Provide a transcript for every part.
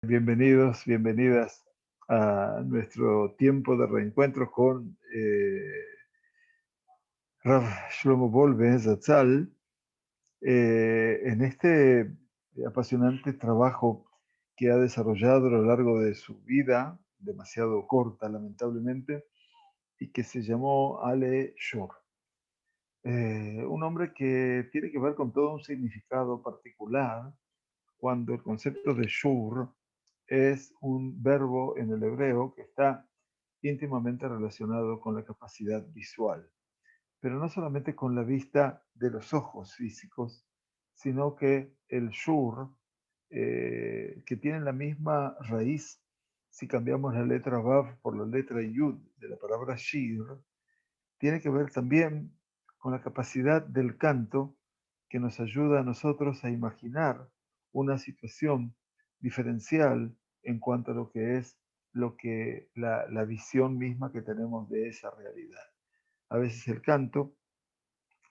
Bienvenidos, bienvenidas a nuestro tiempo de reencuentro con Rav Shlomo Wolbe Zatzal en este apasionante trabajo que ha desarrollado a lo largo de su vida, demasiado corta lamentablemente, y que se llamó Ale Shor. Un hombre que tiene que ver con todo un significado particular cuando el concepto de shur es un verbo en el hebreo que está íntimamente relacionado con la capacidad visual, pero no solamente con la vista de los ojos físicos, sino que el shur, que tiene la misma raíz, si cambiamos la letra vav por la letra yud de la palabra shir, tiene que ver también con la capacidad del canto que nos ayuda a nosotros a imaginar una situación diferencial en cuanto a lo que es la visión misma que tenemos de esa realidad. A veces el canto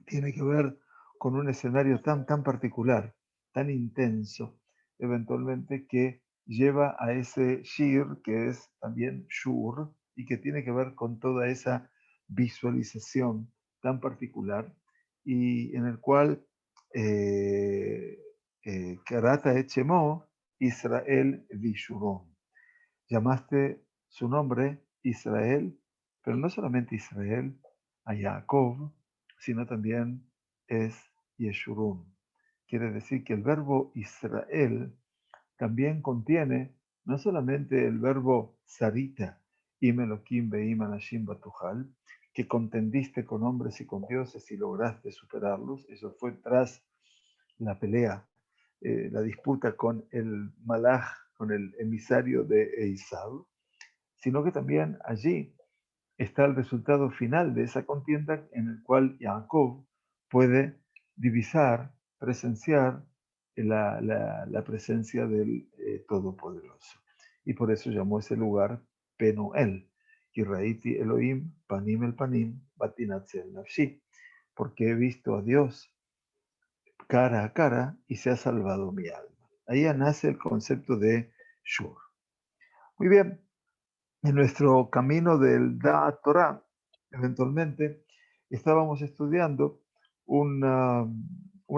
tiene que ver con un escenario tan particular, tan intenso, eventualmente que lleva a ese shir, que es también shur, y que tiene que ver con toda esa visualización tan particular, y en el cual Karata Echemo Israel Vishurón. Llamaste su nombre Israel, pero no solamente Israel, a Jacob, sino también es Yeshurun. Quiere decir que el verbo Israel también contiene no solamente el verbo sarita, im Elohim veim anashim batuhal, que contendiste con hombres y con dioses y lograste superarlos, eso fue tras la pelea, la disputa con el malach, con el emisario de Esaú, sino que también allí está el resultado final de esa contienda en el cual Jacob puede divisar, presenciar la presencia del Todopoderoso. Y por eso llamó ese lugar Penuel, Kiraiti Elohim, Panim el Panim, Batinatzel Nafshi, porque he visto a Dios cara a cara y se ha salvado mi alma. Ahí nace el concepto de Shur. Muy bien, en nuestro camino del Da'at Torah, eventualmente estábamos estudiando un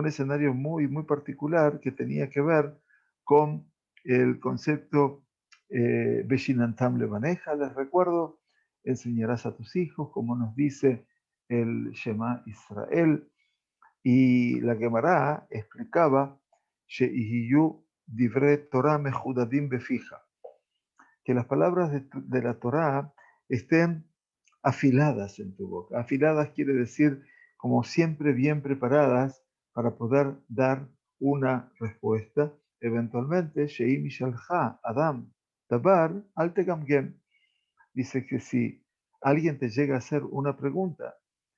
escenario muy particular que tenía que ver con el concepto Beshinantam Levaneja. Les recuerdo, enseñarás a tus hijos, como nos dice el Shema Israel, y la Gemara explicaba Sheihiyu Divre Torah Mejudadim Befija, que las palabras de la Torá estén afiladas en tu boca. Afiladas quiere decir como siempre bien preparadas para poder dar una respuesta. Eventualmente, Sheim Shalha Adam Tabar Al Tegamgem dice que si alguien te llega a hacer una pregunta,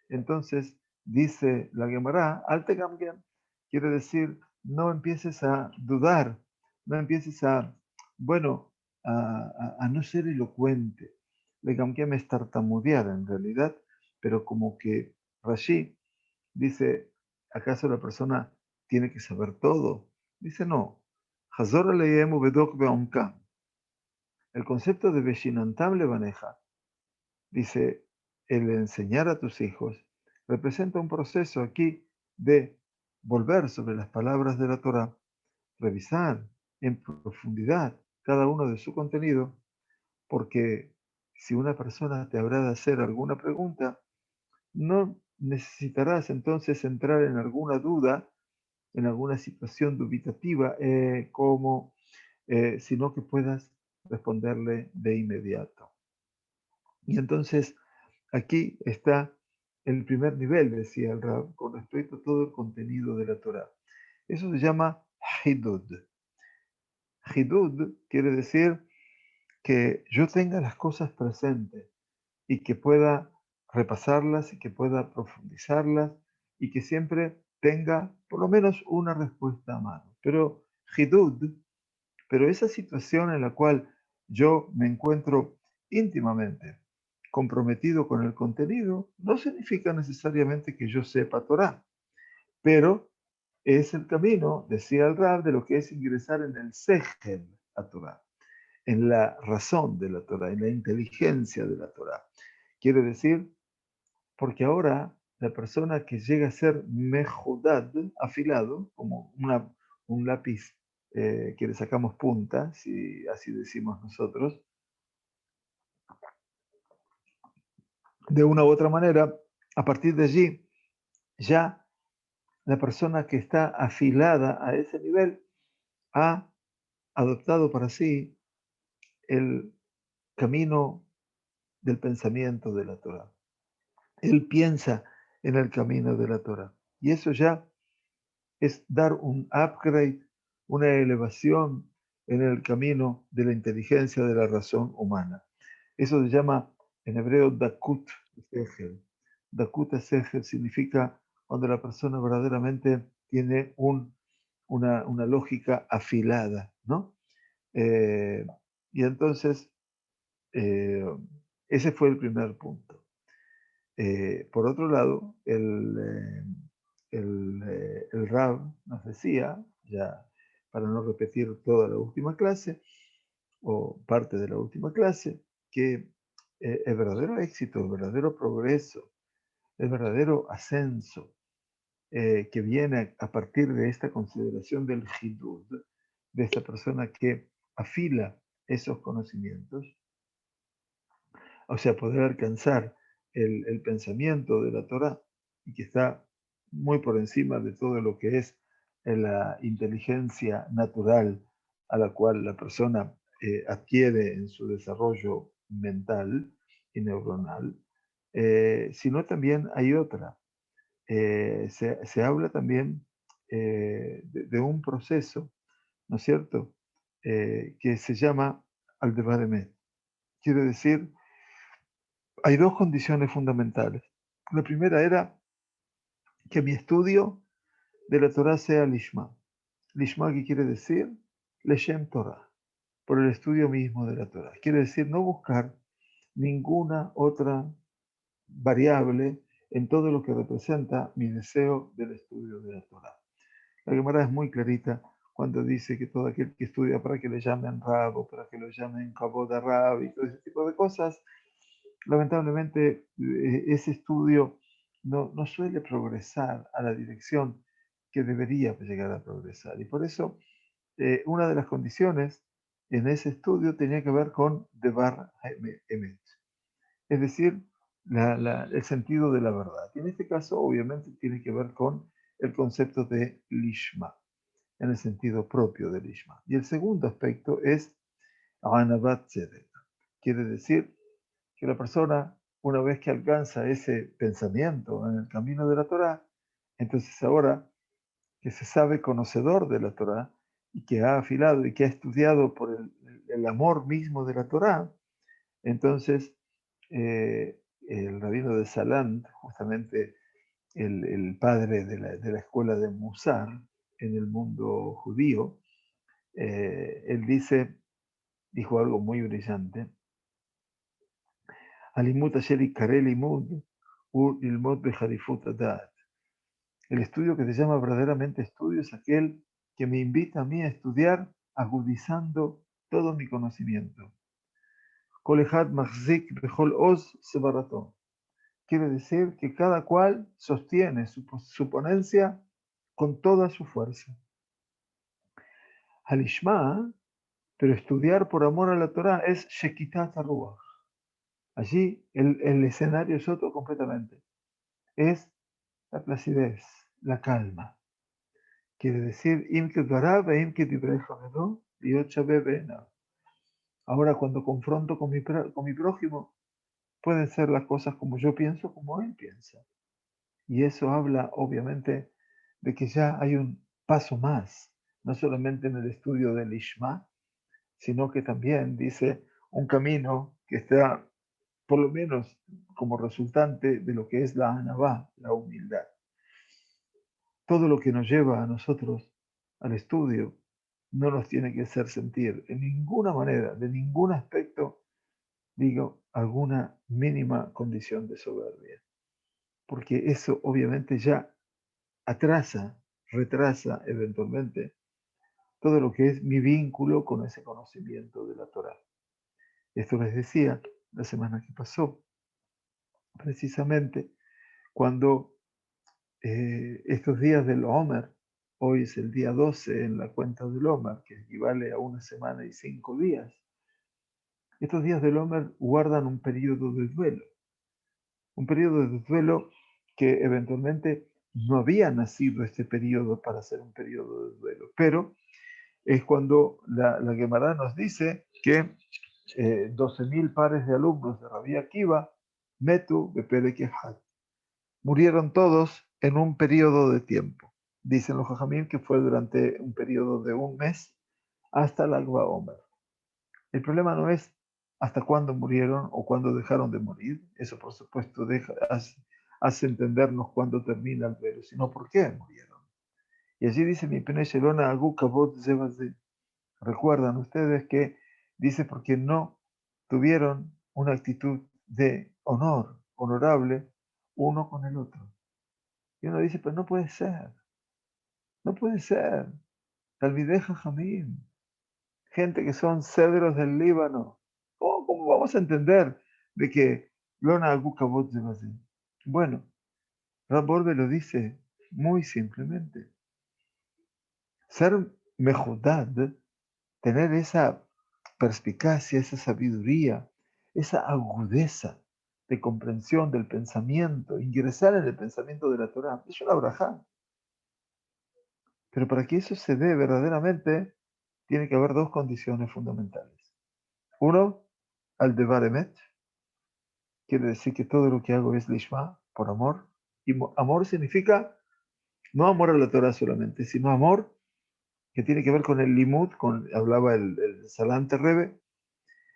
entonces dice la Gemara Al Tegamgem, quiere decir no empieces a dudar, no empieces a, bueno, a no ser elocuente. Legamgem es tartamudear en realidad, pero como que Rashi dice, ¿acaso la persona tiene que saber todo? Dice, no. Hazor aleyem ubedok be'omkam. El concepto de Beshinantam Levaneja, dice, el enseñar a tus hijos representa un proceso aquí de volver sobre las palabras de la Torah, revisar en profundidad cada uno de su contenido, porque si una persona te habrá de hacer alguna pregunta, no necesitarás entonces entrar en alguna duda, en alguna situación dubitativa, sino que puedas responderle de inmediato. Y entonces aquí está el primer nivel, decía el Rab, con respecto a todo el contenido de la Torah. Eso se llama Hidud. Hidud quiere decir que yo tenga las cosas presentes y que pueda repasarlas y que pueda profundizarlas y que siempre tenga por lo menos una respuesta a mano. Pero Hidud, pero esa situación en la cual yo me encuentro íntimamente comprometido con el contenido, no significa necesariamente que yo sepa Torah, pero es el camino, decía el Rab, de lo que es ingresar en el Sejel Torah, en la razón de la Torah, en la inteligencia de la Torah. Quiere decir, porque ahora la persona que llega a ser mejudad, afilado, como un lápiz que le sacamos punta, si así decimos nosotros, de una u otra manera, a partir de allí, ya la persona que está afilada a ese nivel ha adoptado para sí el camino del pensamiento de la Torah. Él piensa en el camino de la Torah. Y eso ya es dar un upgrade, una elevación en el camino de la inteligencia de la razón humana. Eso se llama en hebreo Dakut Sechel. Dakut Sechel significa cuando la persona verdaderamente tiene una lógica afilada, ¿no? Eh, y entonces, eh, ese fue el primer punto. Por otro lado, el Rab nos decía, ya para no repetir toda la última clase, o parte de la última clase, que el verdadero éxito, el verdadero progreso, el verdadero ascenso que viene a partir de esta consideración del Hidud, de esta persona que afila esos conocimientos, o sea, poder alcanzar el pensamiento de la Torah y que está muy por encima de todo lo que es la inteligencia natural a la cual la persona adquiere en su desarrollo mental y neuronal, sino también hay otra. Se habla también de un proceso, ¿no es cierto?, que se llama Aldebar Emet. Quiere decir, hay dos condiciones fundamentales. La primera era que mi estudio de la Torah sea Lishma. Lishma, ¿qué quiere decir? Leshem Torah, por el estudio mismo de la Torah. Quiere decir no buscar ninguna otra variable en todo lo que representa mi deseo del estudio de la Torah. La Gemara es muy clarita cuando dice que todo aquel que estudia para que le llamen Rab o para que lo llamen Kabod Rab y todo ese tipo de cosas, lamentablemente ese estudio no suele progresar a la dirección que debería llegar a progresar. Y por eso una de las condiciones en ese estudio tenía que ver con Devar Emet, es decir, el sentido de la verdad. Y en este caso, obviamente, tiene que ver con el concepto de Lishma, en el sentido propio de Lishma. Y el segundo aspecto es Anabat Tzedek. Quiere decir que la persona, una vez que alcanza ese pensamiento en el camino de la Torá, entonces ahora que se sabe conocedor de la Torá y que ha afilado y que ha estudiado por el amor mismo de la Torá, entonces el rabino de Salant, justamente el padre de la escuela de Musar en el mundo judío, él dijo algo muy brillante. Alimut asher ikare limud u ilmod beharifut hadat. El estudio que se llama verdaderamente estudio es aquel que me invita a mí a estudiar agudizando todo mi conocimiento. Kol echad machzik bechol oz sebarato. Quiere decir que cada cual sostiene su ponencia con toda su fuerza. Halishma, pero estudiar por amor a la Torah es shekitat haruach. Allí el escenario es otro completamente. Es la placidez, la calma. Quiere decir, ahora cuando confronto con mi prójimo, pueden ser las cosas como yo pienso, como él piensa. Y eso habla, obviamente, de que ya hay un paso más, no solamente en el estudio del Ishma, sino que también dice un camino que está, por lo menos, como resultante de lo que es la anabá, la humildad. Todo lo que nos lleva a nosotros al estudio no nos tiene que hacer sentir en ninguna manera, de ningún aspecto, digo, alguna mínima condición de soberbia. Porque eso obviamente ya atrasa, retrasa eventualmente todo lo que es mi vínculo con ese conocimiento de la Torá. Esto les decía la semana que pasó, precisamente cuando estos días del Omer, hoy es el día 12 en la cuenta del Omer, que equivale a una semana y 5 días, estos días del Omer guardan un periodo de duelo que eventualmente no había nacido este periodo para ser un periodo de duelo, pero es cuando la Gemara nos dice que 12.000 pares de alumnos de Rabbi Akiva, Metu, Bepere Kehal, murieron todos en un periodo de tiempo. Dicen los Jajamim que fue durante un periodo de un mes hasta el Agba Omer. El problema no es hasta cuándo murieron o cuándo dejaron de morir. Eso, por supuesto, hace entendernos cuándo termina el velo, sino por qué murieron. Y allí dice mi pene Shelona Agu Kabot Zebazé. Recuerdan ustedes que dice porque no tuvieron una actitud de honor, honorable, uno con el otro. Y uno dice, pero no puede ser, no puede ser. Talmidei Jajamim, gente que son cedros del Líbano. ¿Cómo vamos a entender de que Lona Agu Kabot Zebazé? Bueno, Rab Borbe lo dice muy simplemente. Ser mejudad, tener esa perspicacia, esa sabiduría, esa agudeza de comprensión del pensamiento, ingresar en el pensamiento de la Torah, es una brajá. Pero para que eso se dé verdaderamente, tiene que haber dos condiciones fundamentales. Uno, al devar emet, quiere decir que todo lo que hago es lishma, por amor. Y amor significa no amor a la Torah solamente, sino amor que tiene que ver con el limud, hablaba el Salante Rebe,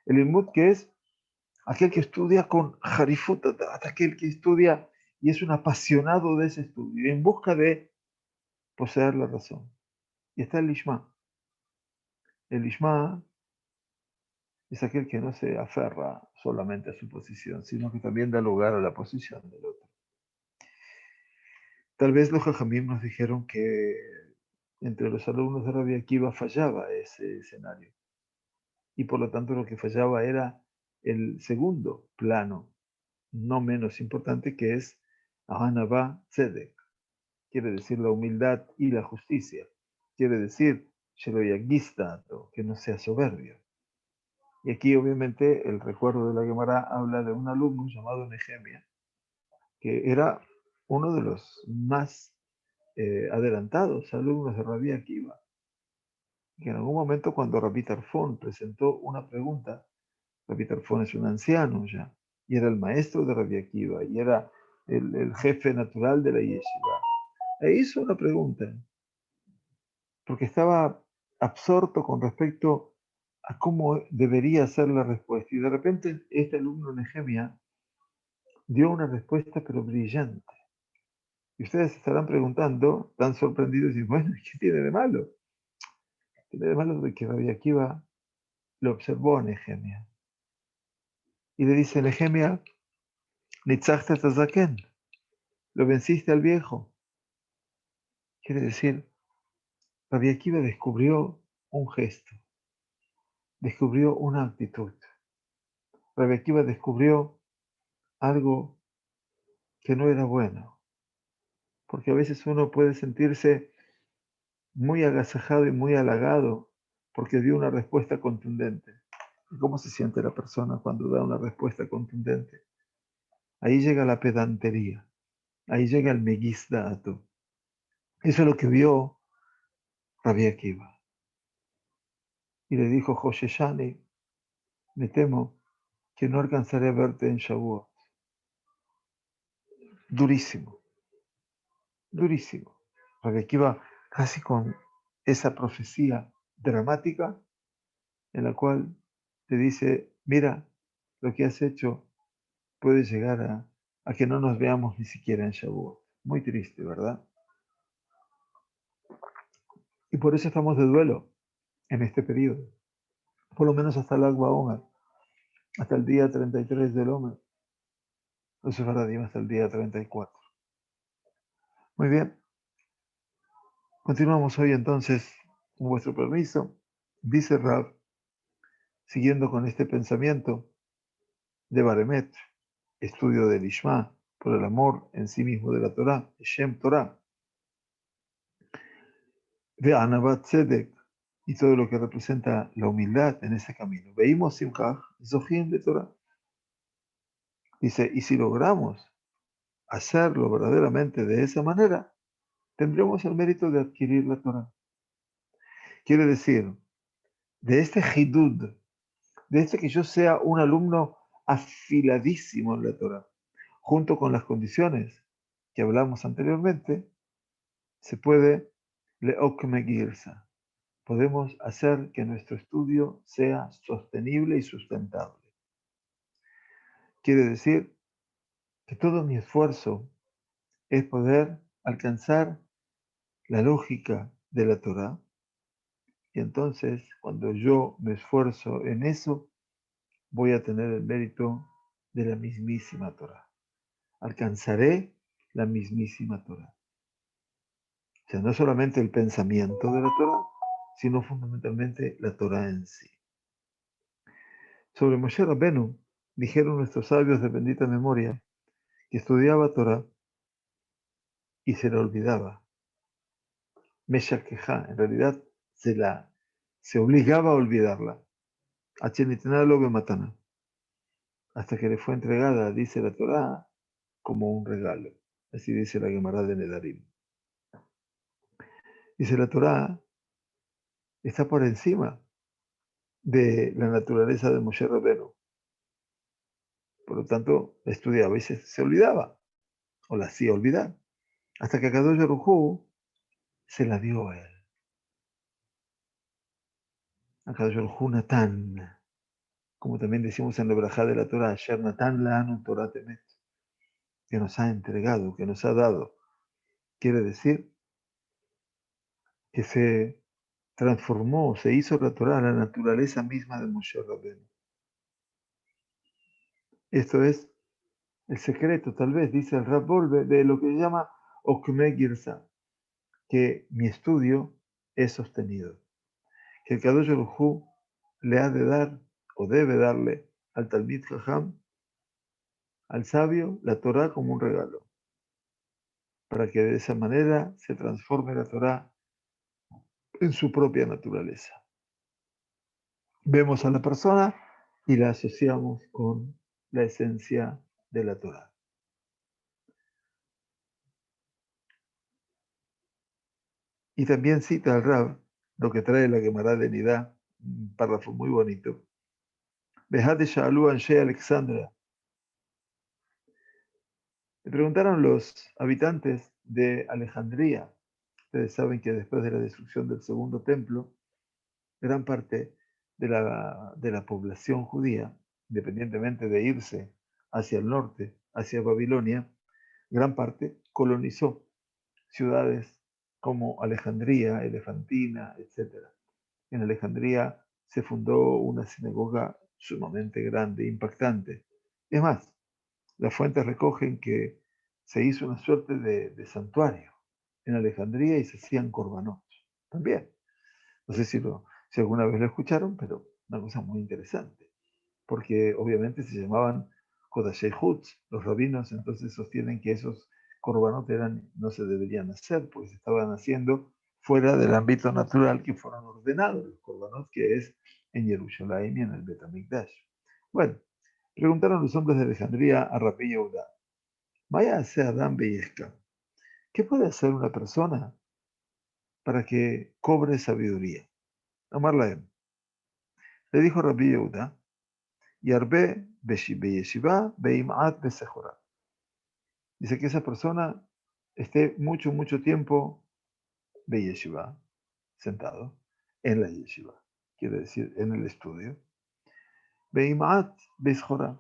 el limud que es aquel que estudia con harifut, aquel que estudia y es un apasionado de ese estudio, en busca de poseer la razón. Y está el lishma. El lishma es aquel que no se aferra solamente a su posición, sino que también da lugar a la posición del otro. Tal vez los jajamim nos dijeron que entre los alumnos de Rabbi Akiva fallaba ese escenario. Y por lo tanto lo que fallaba era el segundo plano, no menos importante, que es Ahanabá Tzedek. Quiere decir la humildad y la justicia. Quiere decir Sheloyagistato, que no sea soberbio. Y aquí obviamente el recuerdo de la Gemara habla de un alumno llamado Nehemia, que era uno de los más adelantados alumnos de Rabbi Akiva, que en algún momento cuando Rabbi Tarfón presentó una pregunta, Rabbi Tarfón es un anciano ya, y era el maestro de Rabbi Akiva, y era el jefe natural de la yeshiva, e hizo una pregunta, porque estaba absorto con respecto a cómo debería ser la respuesta, y de repente este alumno Nehemia dio una respuesta pero brillante. Y ustedes se estarán preguntando, tan sorprendidos, y bueno, ¿qué tiene de malo? Tiene de malo de que Rabbi Akiva lo observó a Nehemia. Y le dice, Nehemia, Nitzachta Tazaken, lo venciste al viejo. Quiere decir, Rabbi Akiva descubrió un gesto, descubrió una actitud. Rabbi Akiva descubrió algo que no era bueno, porque a veces uno puede sentirse muy agasajado y muy halagado porque dio una respuesta contundente. ¿Y cómo se siente la persona cuando da una respuesta contundente? Ahí llega la pedantería, ahí llega el megizdato. Eso es lo que vio Rabbi Akiva. Y le dijo, Josheshani, me temo que no alcanzaré a verte en Shavuot. Durísimo, durísimo. Rabbi Akiva casi con esa profecía dramática en la cual te dice, mira, lo que has hecho puede llegar a que no nos veamos ni siquiera en Shavuot. Muy triste, ¿verdad? Y por eso estamos de duelo en este periodo, por lo menos hasta el Agba Omer, hasta el día 33 del Omer. Los Sefaradim hasta el día 34. Muy bien, continuamos hoy entonces Con vuestro permiso, dice Rab, siguiendo con este pensamiento de Baremet, estudio del Ishma, por el amor en sí mismo de la Torah, Shem Torah, de Anabat Tzedek, y todo lo que representa la humildad en ese camino. Veimos Simchach, Zohim de Torah. Dice, y si logramos hacerlo verdaderamente de esa manera, tendremos el mérito de adquirir la Torah. Quiere decir, de este hidud, de este que yo sea un alumno afiladísimo en la Torah, junto con las condiciones que hablamos anteriormente, se puede leokme girsa. Podemos hacer que nuestro estudio sea sostenible y sustentable. Quiere decir que todo mi esfuerzo es poder alcanzar la lógica de la Torah. Y entonces, cuando yo me esfuerzo en eso, voy a tener el mérito de la mismísima Torah. Alcanzaré la mismísima Torah. O sea, no solamente el pensamiento de la Torah, sino fundamentalmente la Torah en sí. Sobre Moshe Rabbenu, dijeron nuestros sabios de bendita memoria, que estudiaba Torah y se la olvidaba. Meshakeja, en realidad se obligaba a olvidarla. Achenitenalo bematana. Hasta que le fue entregada, dice la Torah, como un regalo. Así dice la Gemara de Nedarim. Dice la Torah, está por encima de la naturaleza de Moshe Rabbeinu. Por lo tanto, la estudiaba y se olvidaba, o la hacía olvidar, hasta que Akadosh Baruj Hu se la dio a él. Akadosh Baruj Hu Natán, como también decimos en la Brajá de la Torah, Asher Natán Lanu Torah Temet, que nos ha entregado, que nos ha dado. Quiere decir que se transformó, se hizo la Torah la naturaleza misma de Moshe Rabbeinu. Esto es el secreto, tal vez, dice el Rab Wolbe, de lo que se llama Okme Girsa, que mi estudio es sostenido. Que el Kadosh Baruj Hu le ha de dar, o debe darle, al Talmid Jajam, al sabio, la Torah como un regalo, para que de esa manera se transforme la Torah en su propia naturaleza. Vemos a la persona y la asociamos con la esencia de la Torah. Y también cita al Rab lo que trae la Gemara de Nidá, un párrafo muy bonito. Behad Sha'alu Anshe Alexandra. Le preguntaron los habitantes de Alejandría. Ustedes saben que después de la destrucción del segundo templo, gran parte de la población judía, independientemente de irse hacia el norte, hacia Babilonia, gran parte colonizó ciudades como Alejandría, Elefantina, etc. En Alejandría se fundó una sinagoga sumamente grande, impactante. Es más, las fuentes recogen que se hizo una suerte de santuario en Alejandría y se hacían korbanot. También. No sé si alguna vez lo escucharon, pero una cosa muy interesante. Porque obviamente se llamaban Kodashei Hutz. Los rabinos entonces sostienen que esos korbanot no se deberían hacer, porque se estaban haciendo fuera del ámbito natural que fueron ordenados los korbanot, que es en Jerusalén y en el Bet HaMikdash. Bueno, preguntaron los hombres de Alejandría a Rabbi Yehuda, vaya a ser Adán Beyesca, ¿qué puede hacer una persona para que cobre sabiduría? Amar Lahem. Le dijo Rabbi Yehuda, Yarbe beyeshiva beimat besejora. Dice que esa persona esté mucho, mucho tiempo beyeshiva, sentado, en la yeshiva, quiere decir, en el estudio. Beimat besejora,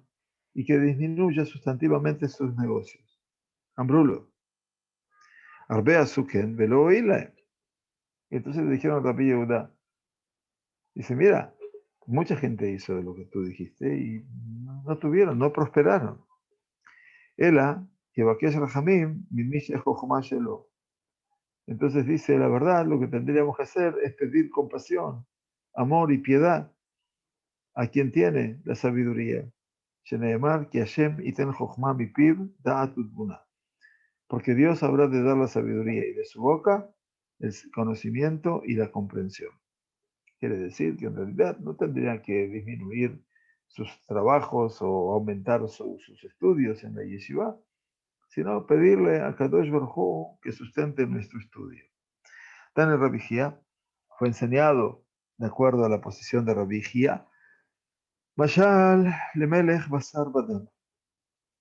y que disminuya sustantivamente sus negocios. Ambrulo. Arbe azuken velo ilaem. Entonces le dijeron a Rabbi Yehuda, dice, mira, mucha gente hizo de lo que tú dijiste y no tuvieron, no prosperaron. Ela, Yevakesh Rahamim, Mimish Ejojomá Shelo. Entonces dice, la verdad, lo que tendríamos que hacer es pedir compasión, amor y piedad a quien tiene la sabiduría. Sheneemar ki Hashem iten chokhmah mipiv da'at utbuna. Porque Dios habrá de dar la sabiduría y de su boca el conocimiento y la comprensión. Quiere decir que en realidad no tendrían que disminuir sus trabajos o aumentar sus estudios en la yeshiva, sino pedirle a Kadosh Baruj Hu que sustente nuestro estudio. Tan el Rabbi Jía fue enseñado de acuerdo a la posición de Rabbi Jía, Mashal lemelech basar badam.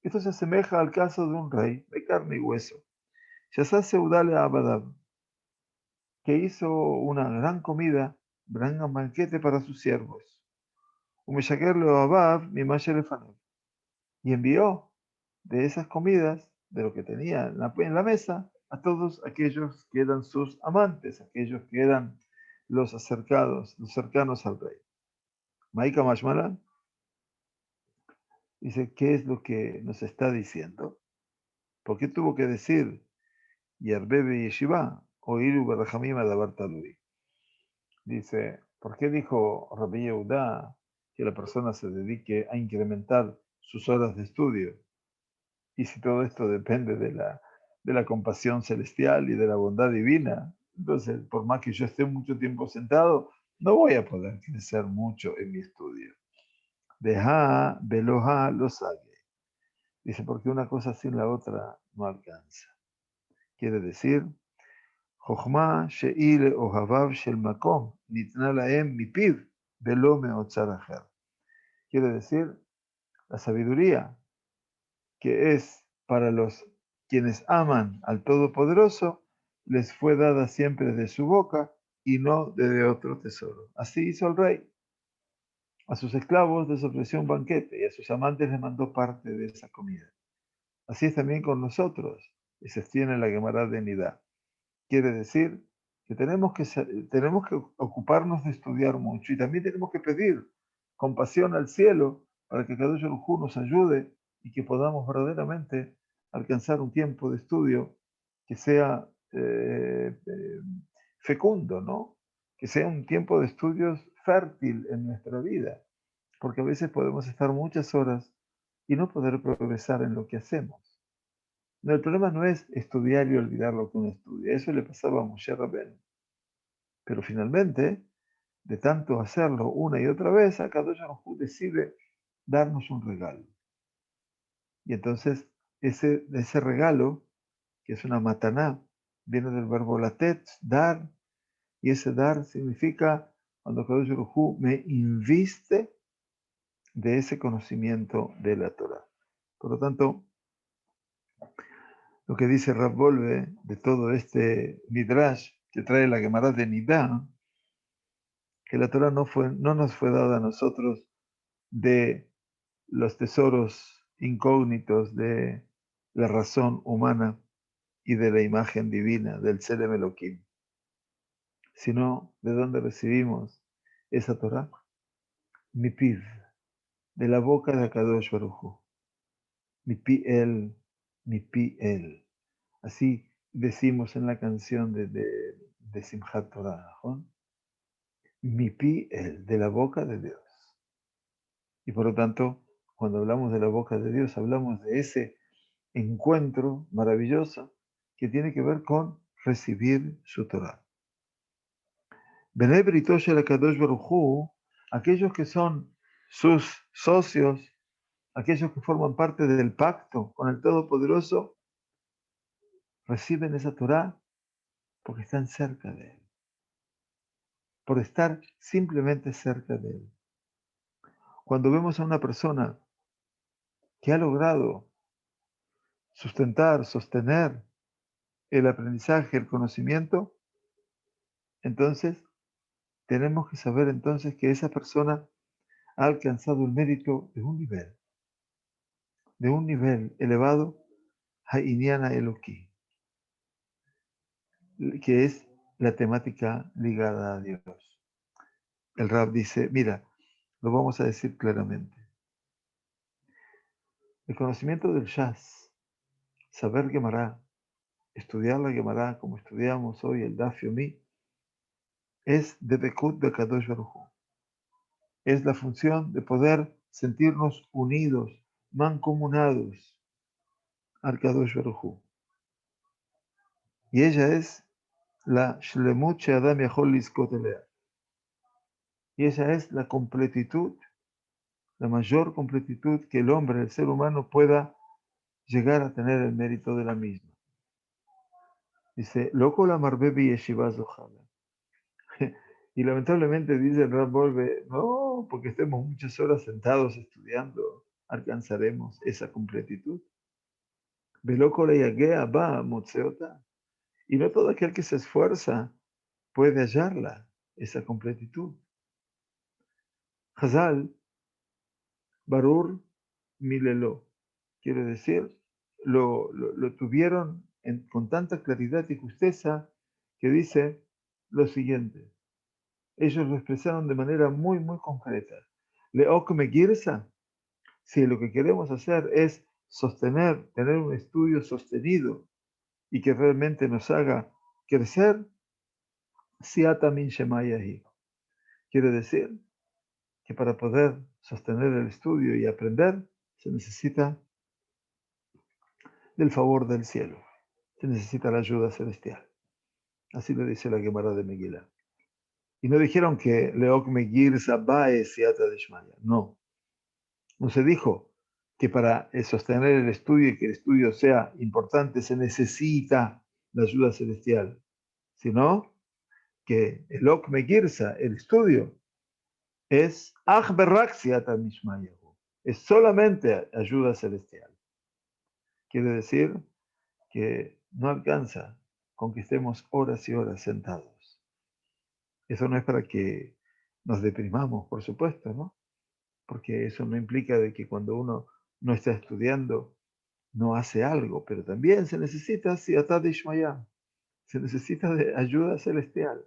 Esto se asemeja al caso de un rey de carne y hueso, Shasá Seudale Abadab, que hizo una gran comida, gran banquete para sus siervos. Umeshaker Abab Mimashe Lefanev, y envió de esas comidas, de lo que tenía en la mesa, a todos aquellos que eran sus amantes, aquellos que eran los acercados, los cercanos al rey. Maika Mashmalan dice, ¿qué es lo que nos está diciendo? ¿Por qué tuvo que decir Yerbebe Yeshiva o Iru Berajamim Adabar Talui? Dice, ¿por qué dijo Rabbi Yehuda que la persona se dedique a incrementar sus horas de estudio? Y si todo esto depende de la compasión celestial y de la bondad divina, entonces, por más que yo esté mucho tiempo sentado, no voy a poder crecer mucho en mi estudio. Deja, veloja, lo sabe. Dice, porque una cosa sin la otra no alcanza. Quiere decir, Jochma she'il ohavav shel makom nitna laem mipiv velo meotzar acher. Quiere decir, la sabiduría que es para los quienes aman al Todopoderoso, les fue dada siempre de su boca y no de otro tesoro. Así hizo el rey. A sus esclavos les ofreció un banquete y a sus amantes les mandó parte de esa comida. Así es también con nosotros, y se extiende la Gemara de Nidá. Quiere decir que tenemos que ocuparnos de estudiar mucho y también tenemos que pedir compasión al cielo para que Kadosh Baruj Hu nos ayude y que podamos verdaderamente alcanzar un tiempo de estudio que sea fecundo, ¿no? Que sea un tiempo de estudios fértil en nuestra vida, porque a veces podemos estar muchas horas y no poder progresar en lo que hacemos. No, el problema no es estudiar y olvidar lo que uno estudia. Eso le pasaba a Moshe Rabbeinu. Pero finalmente, de tanto hacerlo una y otra vez, Akadosh Baruj Hu decide darnos un regalo. Y entonces, ese regalo, que es una mataná, viene del verbo latet, dar, y ese dar significa cuando Akadosh Baruj Hu me inviste de ese conocimiento de la Torah. Por lo tanto, lo que dice Rav Wolbe de todo este Midrash que trae la Gemara de Nidá, que la Torah no nos fue dada a nosotros de los tesoros incógnitos de la razón humana y de la imagen divina del Tselem Elohim, sino de dónde recibimos esa Torah, Mipiv, de la boca de Akadosh Baruj Hu, Mipi el. Así decimos en la canción de Simchat Torah, ¿no? Mipi el, de la boca de Dios. Y por lo tanto, cuando hablamos de la boca de Dios, hablamos de ese encuentro maravilloso que tiene que ver con recibir su Torah. Benei Brito shel HaKadosh Baruj Hu, aquellos que son sus socios, aquellos que forman parte del pacto con el Todopoderoso, reciben esa Torah porque están cerca de Él, por estar simplemente cerca de Él. Cuando vemos a una persona que ha logrado sostener el aprendizaje, el conocimiento, entonces tenemos que saber entonces que esa persona ha alcanzado el mérito de un nivel elevado, Ha'inyan Eloki, que es la temática ligada a Dios. El Rab dice, mira, lo vamos a decir claramente. El conocimiento del Shas, saber Gemara, estudiar la Gemara como estudiamos hoy el Daf Yomi, es de Bekut de Kadosh Baruj Hu. Es la función de poder sentirnos unidos, mancomunados al Kadosh Baruj Hu. Y ella es la Shlemut She'adam Yachol Lizkot Elea. Y ella es la completitud, la mayor completitud que el hombre, el ser humano, pueda llegar a tener el mérito de la misma. Dice, loco la marbebi yeshivaz ojalá. Y lamentablemente dice el Rab Volve, no, porque estemos muchas horas sentados estudiando, alcanzaremos esa completitud. Veloco le yaguea va motseota. Y no todo aquel que se esfuerza puede hallarla, esa completitud. Hazal, Barur, Milelo. Quiere decir, lo tuvieron con tanta claridad y justeza que dice lo siguiente. Ellos lo expresaron de manera muy, muy concreta. Leok me girsa, si lo que queremos hacer es sostener, tener un estudio sostenido y que realmente nos haga crecer, siata min shemayahi. Quiere decir que para poder sostener el estudio y aprender, se necesita del favor del cielo, se necesita la ayuda celestial. Así le dice la Gemara de Megillah. Y no dijeron que Leok Megir Sabae Siata de Shmaya. No. No se dijo que para sostener el estudio y que el estudio sea importante se necesita la ayuda celestial, sino que el Ok Megirsa, el estudio, es Ach Berak Siata Mishmayahu. Es solamente ayuda celestial. Quiere decir que no alcanza con que estemos horas y horas sentados. Eso no es para que nos deprimamos, por supuesto, ¿no? Porque eso no implica de que cuando uno no está estudiando no hace algo, pero también se necesita siatá de Ishmayá, se necesita de ayuda celestial.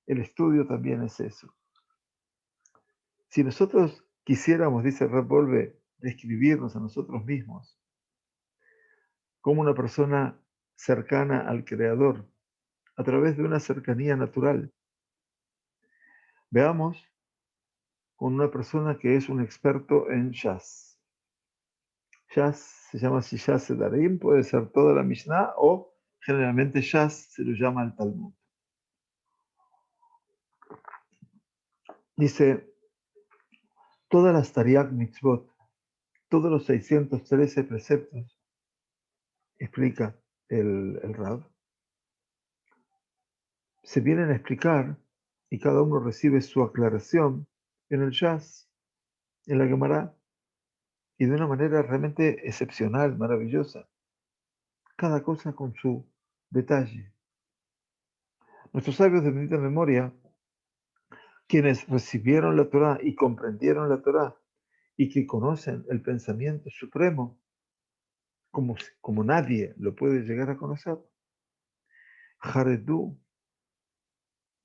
El estudio también es eso. Si nosotros quisiéramos, dice Rab Volve, describirnos a nosotros mismos como una persona cercana al Creador, a través de una cercanía natural, veamos con una persona que es un experto en Shas. Shas se llama si Shas Sedarim, puede ser toda la Mishnah o generalmente Shas se lo llama el Talmud. Dice, todas las Tariq Mitzvot, todos los 613 preceptos, explica el Rab, se vienen a explicar y cada uno recibe su aclaración en el Shas, en la Gemara, y de una manera realmente excepcional, maravillosa. Cada cosa con su detalle. Nuestros sabios de bendita memoria, quienes recibieron la Torá y comprendieron la Torá y que conocen el pensamiento supremo como nadie lo puede llegar a conocer, Jaredú,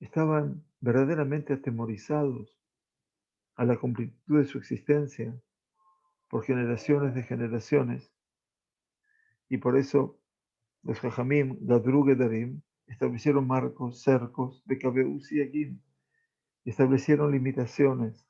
estaban verdaderamente atemorizados a la completitud de su existencia por generaciones de generaciones, y por eso los Jajamim, Gadru Gedarim, establecieron marcos, cercos, Bekabeus y Agim, establecieron limitaciones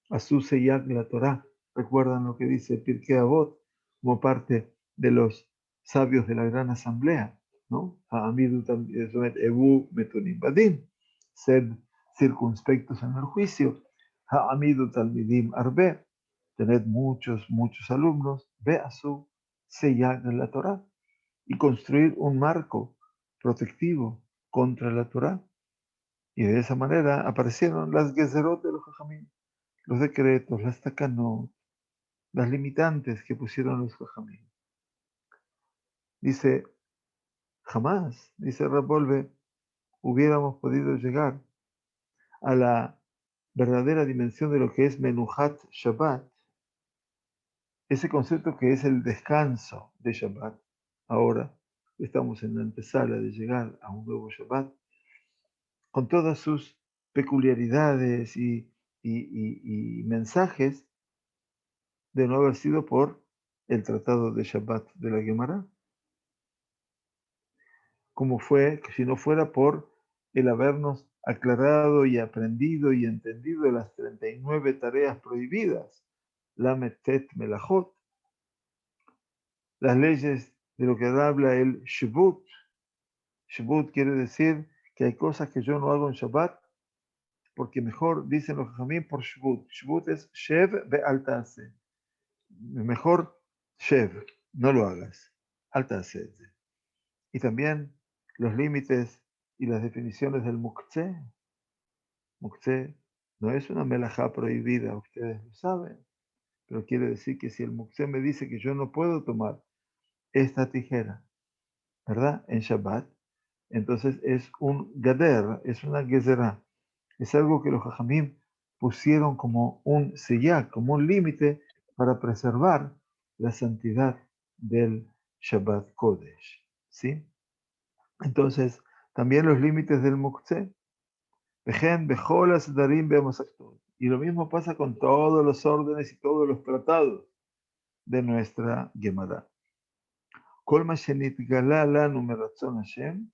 a su Seyag de la Torá. Recuerdan lo que dice Pirkei Avot como parte de los sabios de la gran asamblea, ¿no? Ebu Metunim Badim, sed circunspectos en el juicio. Ha'amidu talmidim arbe, tened muchos, muchos alumnos, ve a su Seyag de la Torá y construir un marco protectivo contra la Torá. Y de esa manera aparecieron las Gezerot de los Jajamim, los decretos, las takanot, las limitantes que pusieron los Jajamim. Dice, jamás, dice Rab Volve, hubiéramos podido llegar a la verdadera dimensión de lo que es Menuhat Shabbat, ese concepto que es el descanso de Shabbat. Ahora estamos en la antesala de llegar a un nuevo Shabbat, con todas sus peculiaridades y mensajes, de no haber sido por el tratado de Shabbat de la Gemara. como fue, si no fuera por el habernos aclarado y aprendido y entendido las 39 tareas prohibidas, Lamed Tet Melachot, las leyes de lo que habla el Shebut. Shebut quiere decir que hay cosas que yo no hago en Shabbat, porque mejor, dicen los Jajamim, por Shebut. Shebut es Shev Be'al Ta'aseh. Mejor Shev, no lo hagas. Al Ta'aseh. Y también los límites y las definiciones del Muktzeh. Muktzeh no es una melajá prohibida, ustedes lo saben, pero quiere decir que si el Muktzeh me dice que yo no puedo tomar esta tijera, ¿verdad? En Shabbat, entonces es un gader, es una gezerá, es algo que los Jajamim pusieron como un siyag, como un límite para preservar la santidad del Shabbat Kodesh, ¿sí? Entonces, también los límites del Muktzeh, Vejen, Bejolas, Darim, vemos actor. Y lo mismo pasa con todos los órdenes y todos los tratados de nuestra Gemara. Kol ma shenitgala lanu meratzon Hashem,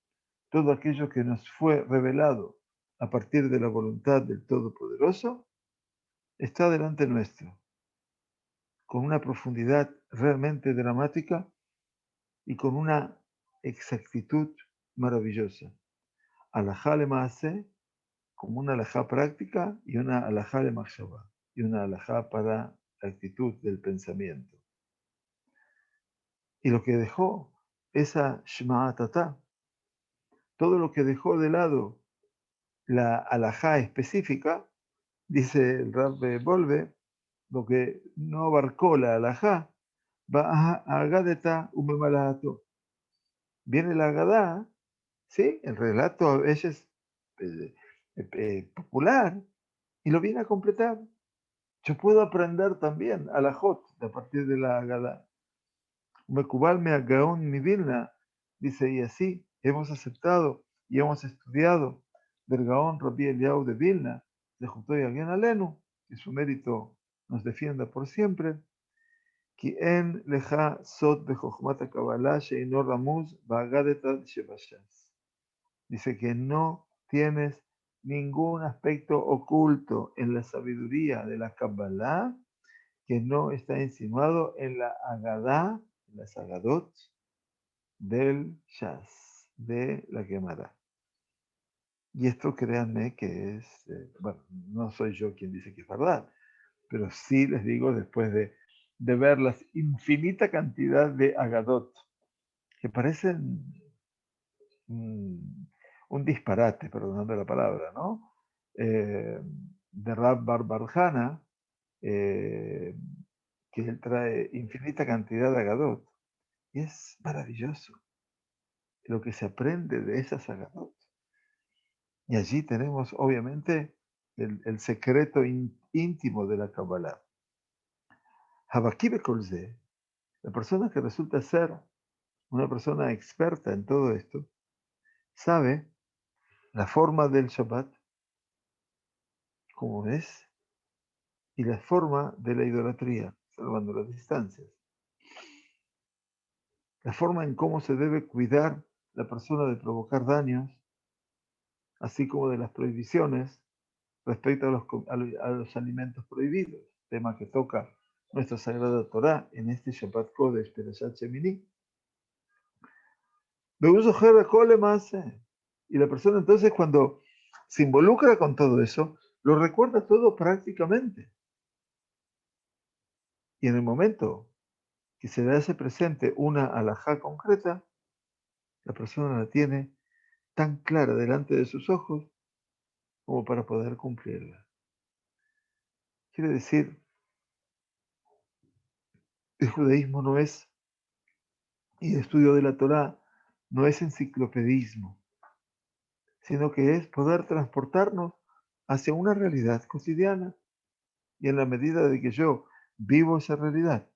todo aquello que nos fue revelado a partir de la voluntad del Todopoderoso, está delante nuestro, con una profundidad realmente dramática y con una exactitud maravillosa. Alajá le maase, como una alajá práctica y una alajá de machshavá, y una alajá para la actitud del pensamiento. Y lo que dejó esa shma'atata, todo lo que dejó de lado la alajá específica, dice el Rabbe Volve, lo que no abarcó la alajá, va a agadeta umemalato. Viene la agadá, ¿sí? El relato a veces popular, y lo viene a completar. Yo puedo aprender también a la Jot a partir de la Agadá. Mekubal me Gaón mi Vilna, dice, y así hemos aceptado y hemos estudiado del Gaón Rabbi Eliyahu de Vilna, de Jutoy Aguen Alenu, que su mérito nos defienda por siempre. Ki en leja sot bejochmat kabbalah sheino ramuz ba'agadetat shebashas. Dice que no tienes ningún aspecto oculto en la sabiduría de la Kabbalah que no está insinuado en la Agadá, en las Agadot del Shas, de la Gemara. Y esto créanme que es, bueno, no soy yo quien dice que es verdad, pero sí les digo después de ver la infinita cantidad de Agadot, que parecen un disparate, perdonando la palabra, ¿no? De Rab Barbarjana, que él trae infinita cantidad de Agadot. Y es maravilloso lo que se aprende de esas Agadot. Y allí tenemos, obviamente, el secreto íntimo de la Kabbalah. Habakí Bekolze, la persona que resulta ser una persona experta en todo esto, sabe la forma del Shabbat, como es, y la forma de la idolatría, salvando las distancias. La forma en cómo se debe cuidar la persona de provocar daños, así como de las prohibiciones respecto a los alimentos prohibidos, tema que toca nuestra Sagrada Torá en este Shabbat Kodesh Perashat Shemini. Y la persona entonces cuando se involucra con todo eso, lo recuerda todo prácticamente. Y en el momento que se le hace presente una alajá concreta, la persona la tiene tan clara delante de sus ojos como para poder cumplirla. Quiere decir, el judaísmo no es, y el estudio de la Torá no es enciclopedismo, sino que es poder transportarnos hacia una realidad cotidiana. Y en la medida de que yo vivo esa realidad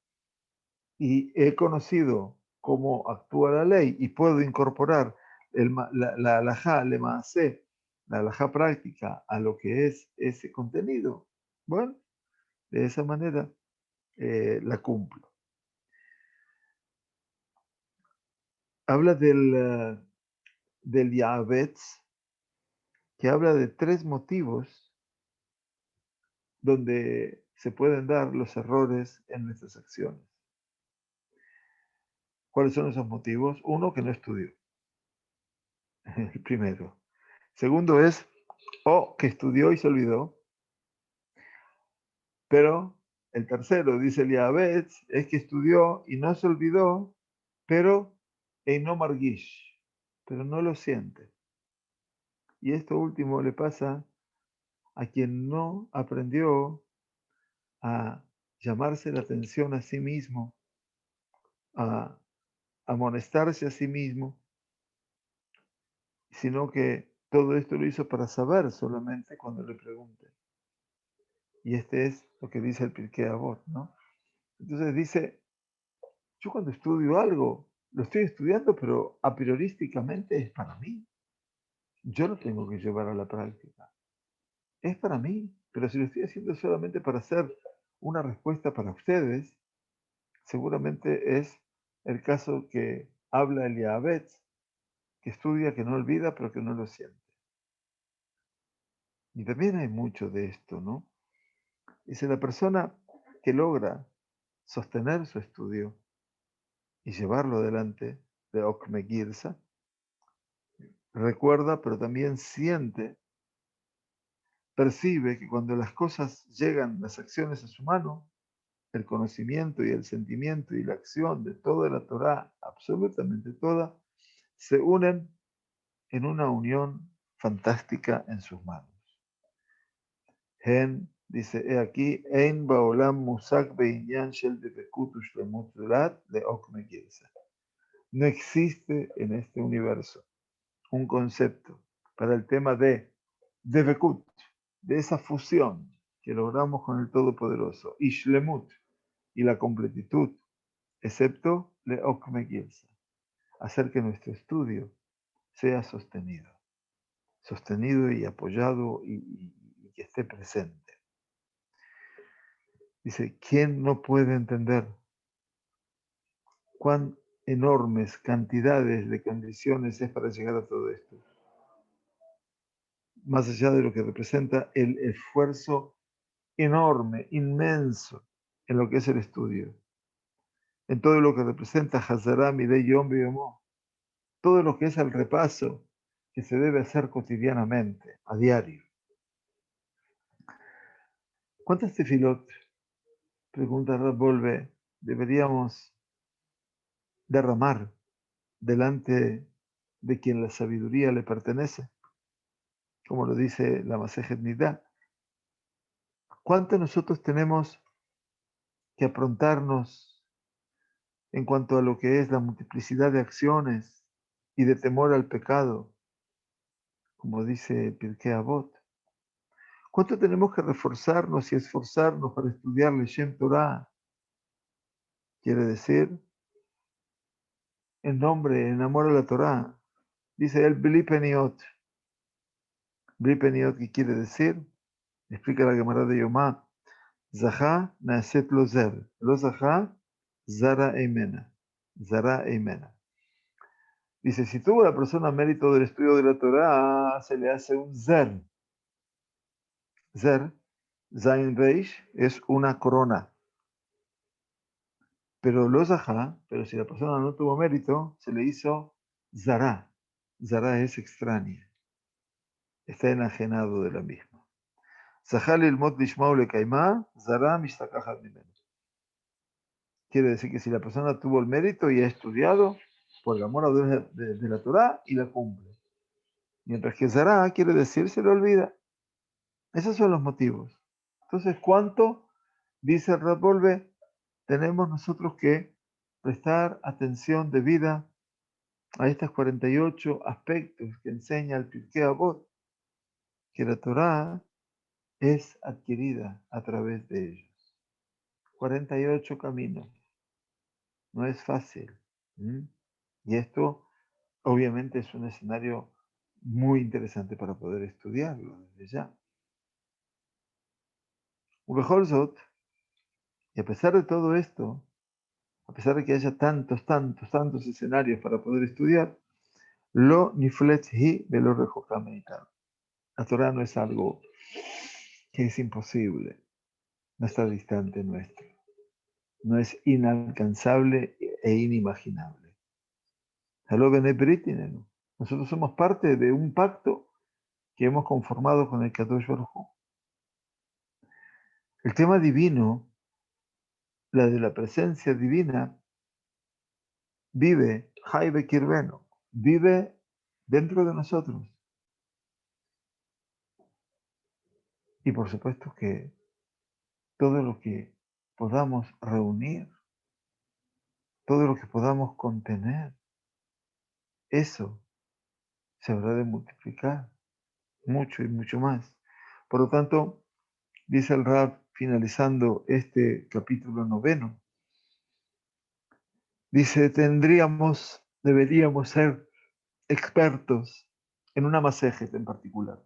y he conocido cómo actúa la ley y puedo incorporar la alajá, le maasé, la alajá práctica a lo que es ese contenido, bueno, de esa manera la cumplo. Habla del Yavetz, que habla de 3 motivos donde se pueden dar los errores en nuestras acciones. ¿Cuáles son esos motivos? Uno, que no estudió. El primero. Segundo es, que estudió y se olvidó. Pero el tercero, dice el Yavetz, es que estudió y no se olvidó, pero no margish, pero no lo siente. Y esto último le pasa a quien no aprendió a llamarse la atención a sí mismo, a amonestarse a sí mismo, sino que todo esto lo hizo para saber solamente cuando le pregunte. Y este es lo que dice el Pirkei Avot, ¿no? Entonces dice, yo cuando estudio algo, lo estoy estudiando, pero a priorísticamente es para mí. Yo lo tengo que llevar a la práctica. Es para mí, pero si lo estoy haciendo solamente para hacer una respuesta para ustedes, seguramente es el caso que habla el Yavetz, que estudia, que no olvida, pero que no lo siente. Y también hay mucho de esto, ¿no? Dice, la persona que logra sostener su estudio y llevarlo adelante de Okme Girsa, recuerda, pero también siente, percibe que cuando las cosas llegan, las acciones a su mano, el conocimiento y el sentimiento y la acción de toda la Torá, absolutamente toda, se unen en una unión fantástica en sus manos. Hen dice, he aquí, Ein Baolam Musak Beinyan Shel Debekut Ushlemut Zulat de Okme Girsa. No existe en este universo un concepto para el tema de Debekut, de esa fusión que logramos con el Todopoderoso, y Shlemut, y la completitud, excepto le Okme Girsa, hacer que nuestro estudio sea sostenido y apoyado y que esté presente. Dice, ¿quién no puede entender cuán enormes cantidades de condiciones es para llegar a todo esto? Más allá de lo que representa el esfuerzo enorme, inmenso, en lo que es el estudio, en todo lo que representa Hazará, Midei Yom Beyomó, todo lo que es el repaso que se debe hacer cotidianamente, a diario. ¿Cuántas tefilot, pregunta Volve, deberíamos derramar delante de quien la sabiduría le pertenece? Como lo dice la Masejet Nidá. ¿Cuánto nosotros tenemos que aprontarnos en cuanto a lo que es la multiplicidad de acciones y de temor al pecado? Como dice Pirkei Avot. ¿Cuánto tenemos que reforzarnos y esforzarnos para estudiar Leshem Torah? Quiere decir, en nombre, en amor a la Torah. Dice él, Bli Peniot. Bli Peniot, ¿qué quiere decir? Explica la Gemara de Yomá. Zahá naaset lo zer. Lo zahá, zara eimena. Zara eimena. Dice, si tuvo la persona mérito del estudio de la Torah, se le hace un zer. Zer, Zain Reish, es una corona. Pero lo zahá, pero si la persona no tuvo mérito, se le hizo zara. Zara es extraña. Está enajenado de la misma. Zahal el mot lishmau le kaimá, zara mistakajat mimenu. Quiere decir que si la persona tuvo el mérito y ha estudiado por el amor a Dios de la Torah y la cumple. Mientras que zara quiere decir se le olvida. Esos son los motivos. Entonces, ¿cuánto, dice Rabolve, tenemos nosotros que prestar atención debida a estos 48 aspectos que enseña el Pirkei Avot, que la Torah es adquirida a través de ellos? 48 caminos. No es fácil. Y esto obviamente es un escenario muy interesante para poder estudiarlo desde ya. Ubeholzot, y a pesar de todo esto, a pesar de que haya tantos escenarios para poder estudiar, Lo niflet hi velo rejoka meitanu. La Torah no es algo que es imposible, no está distante nuestro, no es inalcanzable e inimaginable. Halo bene brit hinenu. Nosotros somos parte de un pacto que hemos conformado con el Kadosh Baruj Hu. El tema divino, la de la presencia divina, vive, Jaibe Kirveno, vive dentro de nosotros. Y por supuesto que todo lo que podamos reunir, todo lo que podamos contener, eso se habrá de multiplicar mucho y mucho más. Por lo tanto, dice el Rab, finalizando este capítulo 9, dice, deberíamos ser expertos en una masejet en particular,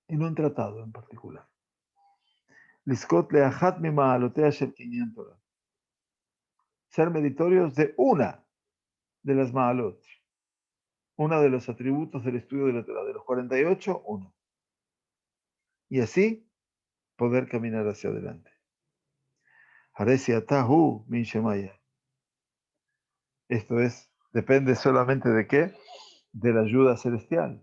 en un tratado en particular. Liskot leachat mima'alotea shel kinyan Torah. Ser meritorios de una de las ma'alot, uno de los atributos del estudio de la Torah, de los 48, uno. Y así poder caminar hacia adelante. Haresi atahu min shemaya. Esto es, depende solamente de qué, de la ayuda celestial.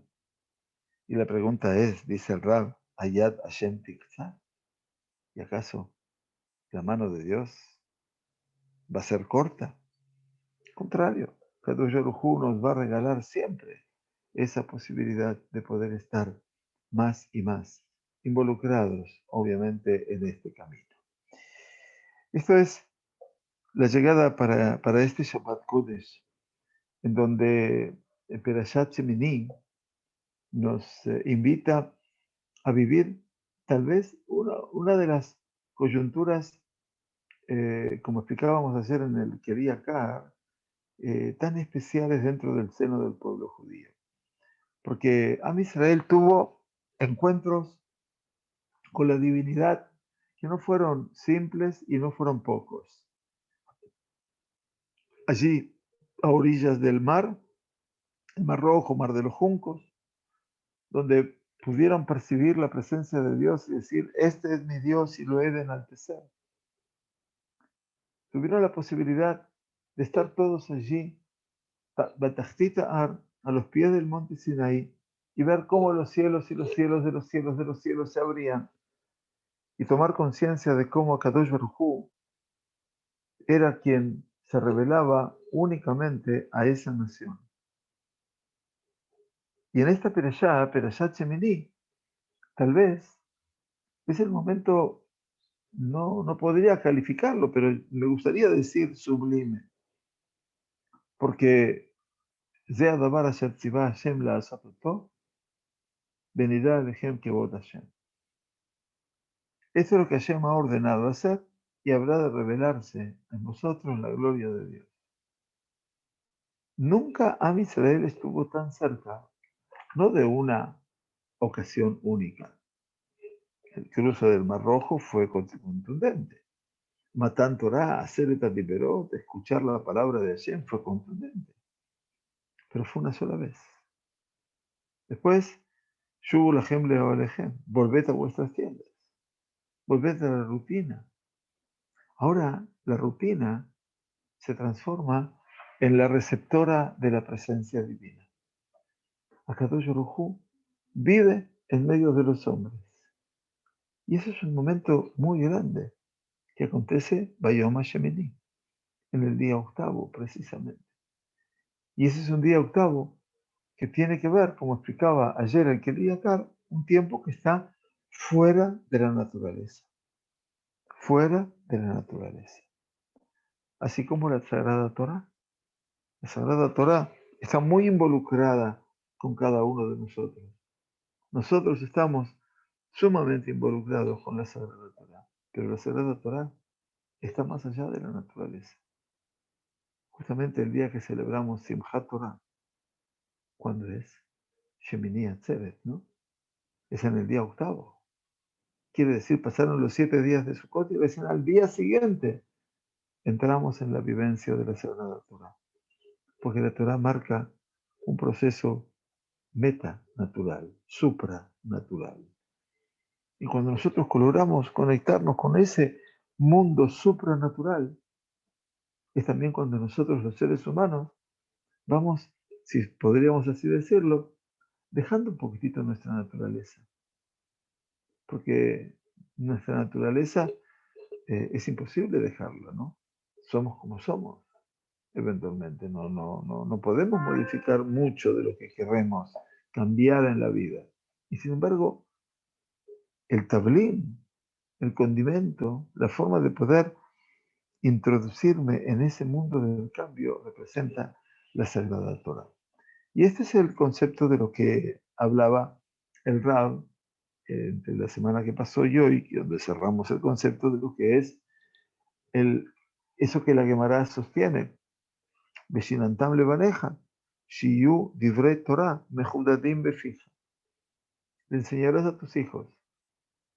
Y la pregunta es, dice el Rab, Ayad Hashem Tikza, ¿y acaso la mano de Dios va a ser corta? Al contrario, Kadosh Baruj Hu nos va a regalar siempre esa posibilidad de poder estar más y más involucrados, obviamente, en este camino. Esto es la llegada para este Shabbat Kodesh, en donde el Perashat Shemini nos invita a vivir tal vez una de las coyunturas, como explicábamos ayer en el Keriakar, tan especiales dentro del seno del pueblo judío. Porque Am Israel tuvo encuentros con la divinidad que no fueron simples y no fueron pocos. Allí, a orillas del mar, el Mar Rojo, Mar de los Juncos, donde pudieron percibir la presencia de Dios y decir, este es mi Dios y lo he de enaltecer. Tuvieron la posibilidad de estar todos allí, a los pies del monte Sinaí, y ver cómo los cielos y los cielos de los cielos de los cielos se abrían, y tomar conciencia de cómo Kadosh Baruj Hu era quien se revelaba únicamente a esa nación. Y en esta Perashat Shemini, tal vez es el momento, no podría calificarlo, pero me gustaría decir sublime, porque Ze Adabar Asher Tzivah Hashem La'asat Oto, Benirá Alejem Kevod Hashem. Esto es lo que Hashem ha ordenado hacer y habrá de revelarse en vosotros la gloria de Dios. Nunca Am Israel estuvo tan cerca, no de una ocasión única. El cruce del Mar Rojo fue contundente. Matan Torah, hacer et Adiberot, escuchar la palabra de Hashem fue contundente. Pero fue una sola vez. Después, Shubu Lachem Leoalejem, volved a vuestras tiendas, volved a la rutina. Ahora la rutina se transforma en la receptora de la presencia divina. Akadosh Baruj Hu vive en medio de los hombres. Y eso es un momento muy grande que acontece Bayom HaShemini, en el día octavo precisamente. Y ese es un día octavo que tiene que ver, como explicaba ayer el Keriakar, un tiempo que está fuera de la naturaleza. Fuera de la naturaleza. Así como la Sagrada Torah. La Sagrada Torah está muy involucrada con cada uno de nosotros. Nosotros estamos sumamente involucrados con la Sagrada Torah, pero la Sagrada Torah está más allá de la naturaleza. Justamente el día que celebramos Simchat Torah, ¿cuándo es? Shemini Atzeret, ¿no? Es en el día octavo. Quiere decir, pasaron los 7 días de Sukkot y recién al día siguiente entramos en la vivencia de la Sagrada Torah. Porque la Torah marca un proceso metanatural, supranatural. Y cuando nosotros logramos conectarnos con ese mundo supranatural, es también cuando nosotros los seres humanos vamos, si podríamos así decirlo, dejando un poquitito nuestra naturaleza. Porque nuestra naturaleza es imposible dejarla, ¿no? Somos como somos, eventualmente. No podemos modificar mucho de lo que queremos cambiar en la vida. Y sin embargo, el tablín, el condimento, la forma de poder introducirme en ese mundo del cambio representa la Sagrada Torah. Y este es el concepto de lo que hablaba el Rab entre la semana que pasó y hoy, donde cerramos el concepto de lo que es eso que la Gemara sostiene. Beshinantam levaneja, shiyu divrei Torah, mejudadim befija. Le enseñarás a tus hijos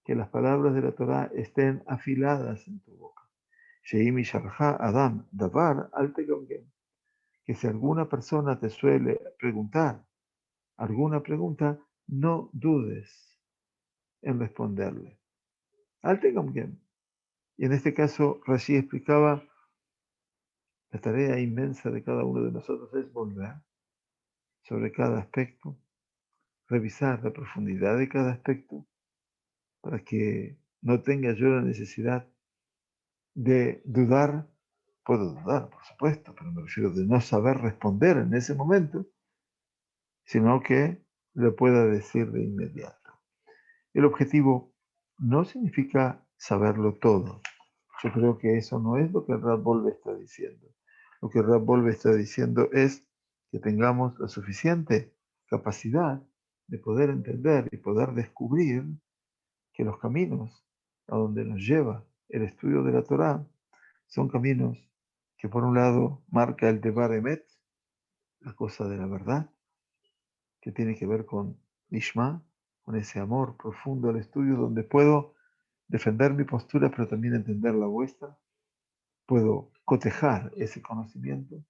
que las palabras de la Torah estén afiladas en tu boca. Sheim isharja Adam davar al tegamgem. Que si alguna persona te suele preguntar alguna pregunta, no dudes en responderle. Al tegamgem. Y en este caso, Rashi explicaba, la tarea inmensa de cada uno de nosotros es volver sobre cada aspecto, revisar la profundidad de cada aspecto, para que no tenga yo la necesidad de dudar. Puedo dudar, por supuesto, pero me refiero de no saber responder en ese momento, sino que lo pueda decir de inmediato. El objetivo no significa saberlo todo. Yo creo que eso no es lo que el Rav Wolbe está diciendo. Lo que el Rav Wolbe está diciendo es que tengamos la suficiente capacidad de poder entender y poder descubrir que los caminos a donde nos lleva el estudio de la Torá son caminos que por un lado marca el Devar Emet, la cosa de la verdad, que tiene que ver con Nishma, con ese amor profundo al estudio donde puedo defender mi postura pero también entender la vuestra, puedo cotejar ese conocimiento,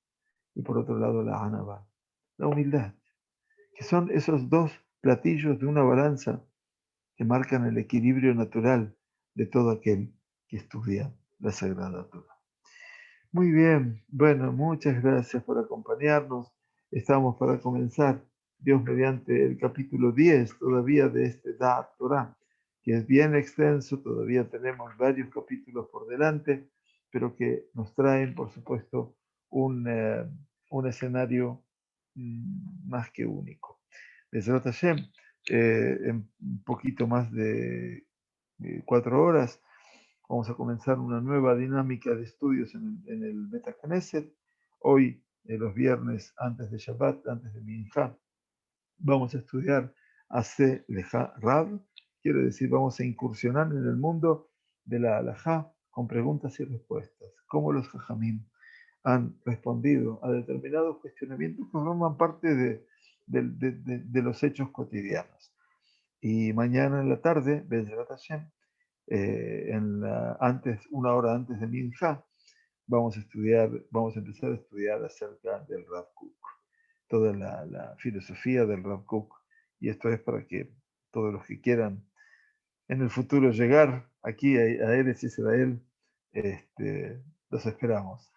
y por otro lado la Anaba, la humildad, que son esos dos platillos de una balanza que marcan el equilibrio natural de todo aquel que estudia la Sagrada Torah. Muy bien, bueno, muchas gracias por acompañarnos. Estamos para comenzar, Dios mediante, el capítulo 10 todavía de este Da'at Torah, que es bien extenso, todavía tenemos varios capítulos por delante, pero que nos traen, por supuesto, un escenario más que único. Bezrat Hashem, en un poquito más de 4 horas, vamos a comenzar una nueva dinámica de estudios en el Beta Knesset. Hoy, los viernes, antes de Shabbat, antes de Minjá, vamos a estudiar Ase Leja Rab, quiere decir, vamos a incursionar en el mundo de la Halajá con preguntas y respuestas, cómo los Jajamim han respondido a determinados cuestionamientos que forman parte de los hechos cotidianos. Y mañana en la tarde, Bezrat Hashem, una hora antes de Minja, vamos a empezar a estudiar acerca del Rav Kook, toda la filosofía del Rav Kook, y esto es para que todos los que quieran en el futuro llegar aquí a Eretz Israel, los esperamos,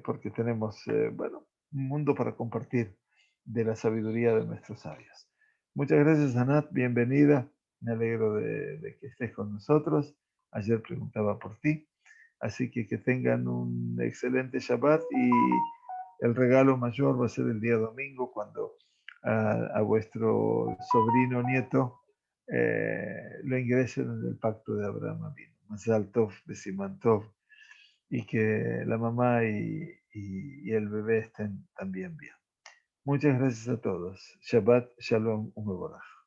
porque tenemos, un mundo para compartir de la sabiduría de nuestros sabios. Muchas gracias, Anat, bienvenida, me alegro de que estés con nosotros. Ayer preguntaba por ti, así que tengan un excelente Shabbat, y el regalo mayor va a ser el día domingo, cuando a vuestro sobrino nieto lo ingresen en el pacto de Abraham Avinu. Mazal Tov, Besiman Tov, y que la mamá y el bebé estén también bien. Muchas gracias a todos. Shabbat Shalom Umeborach.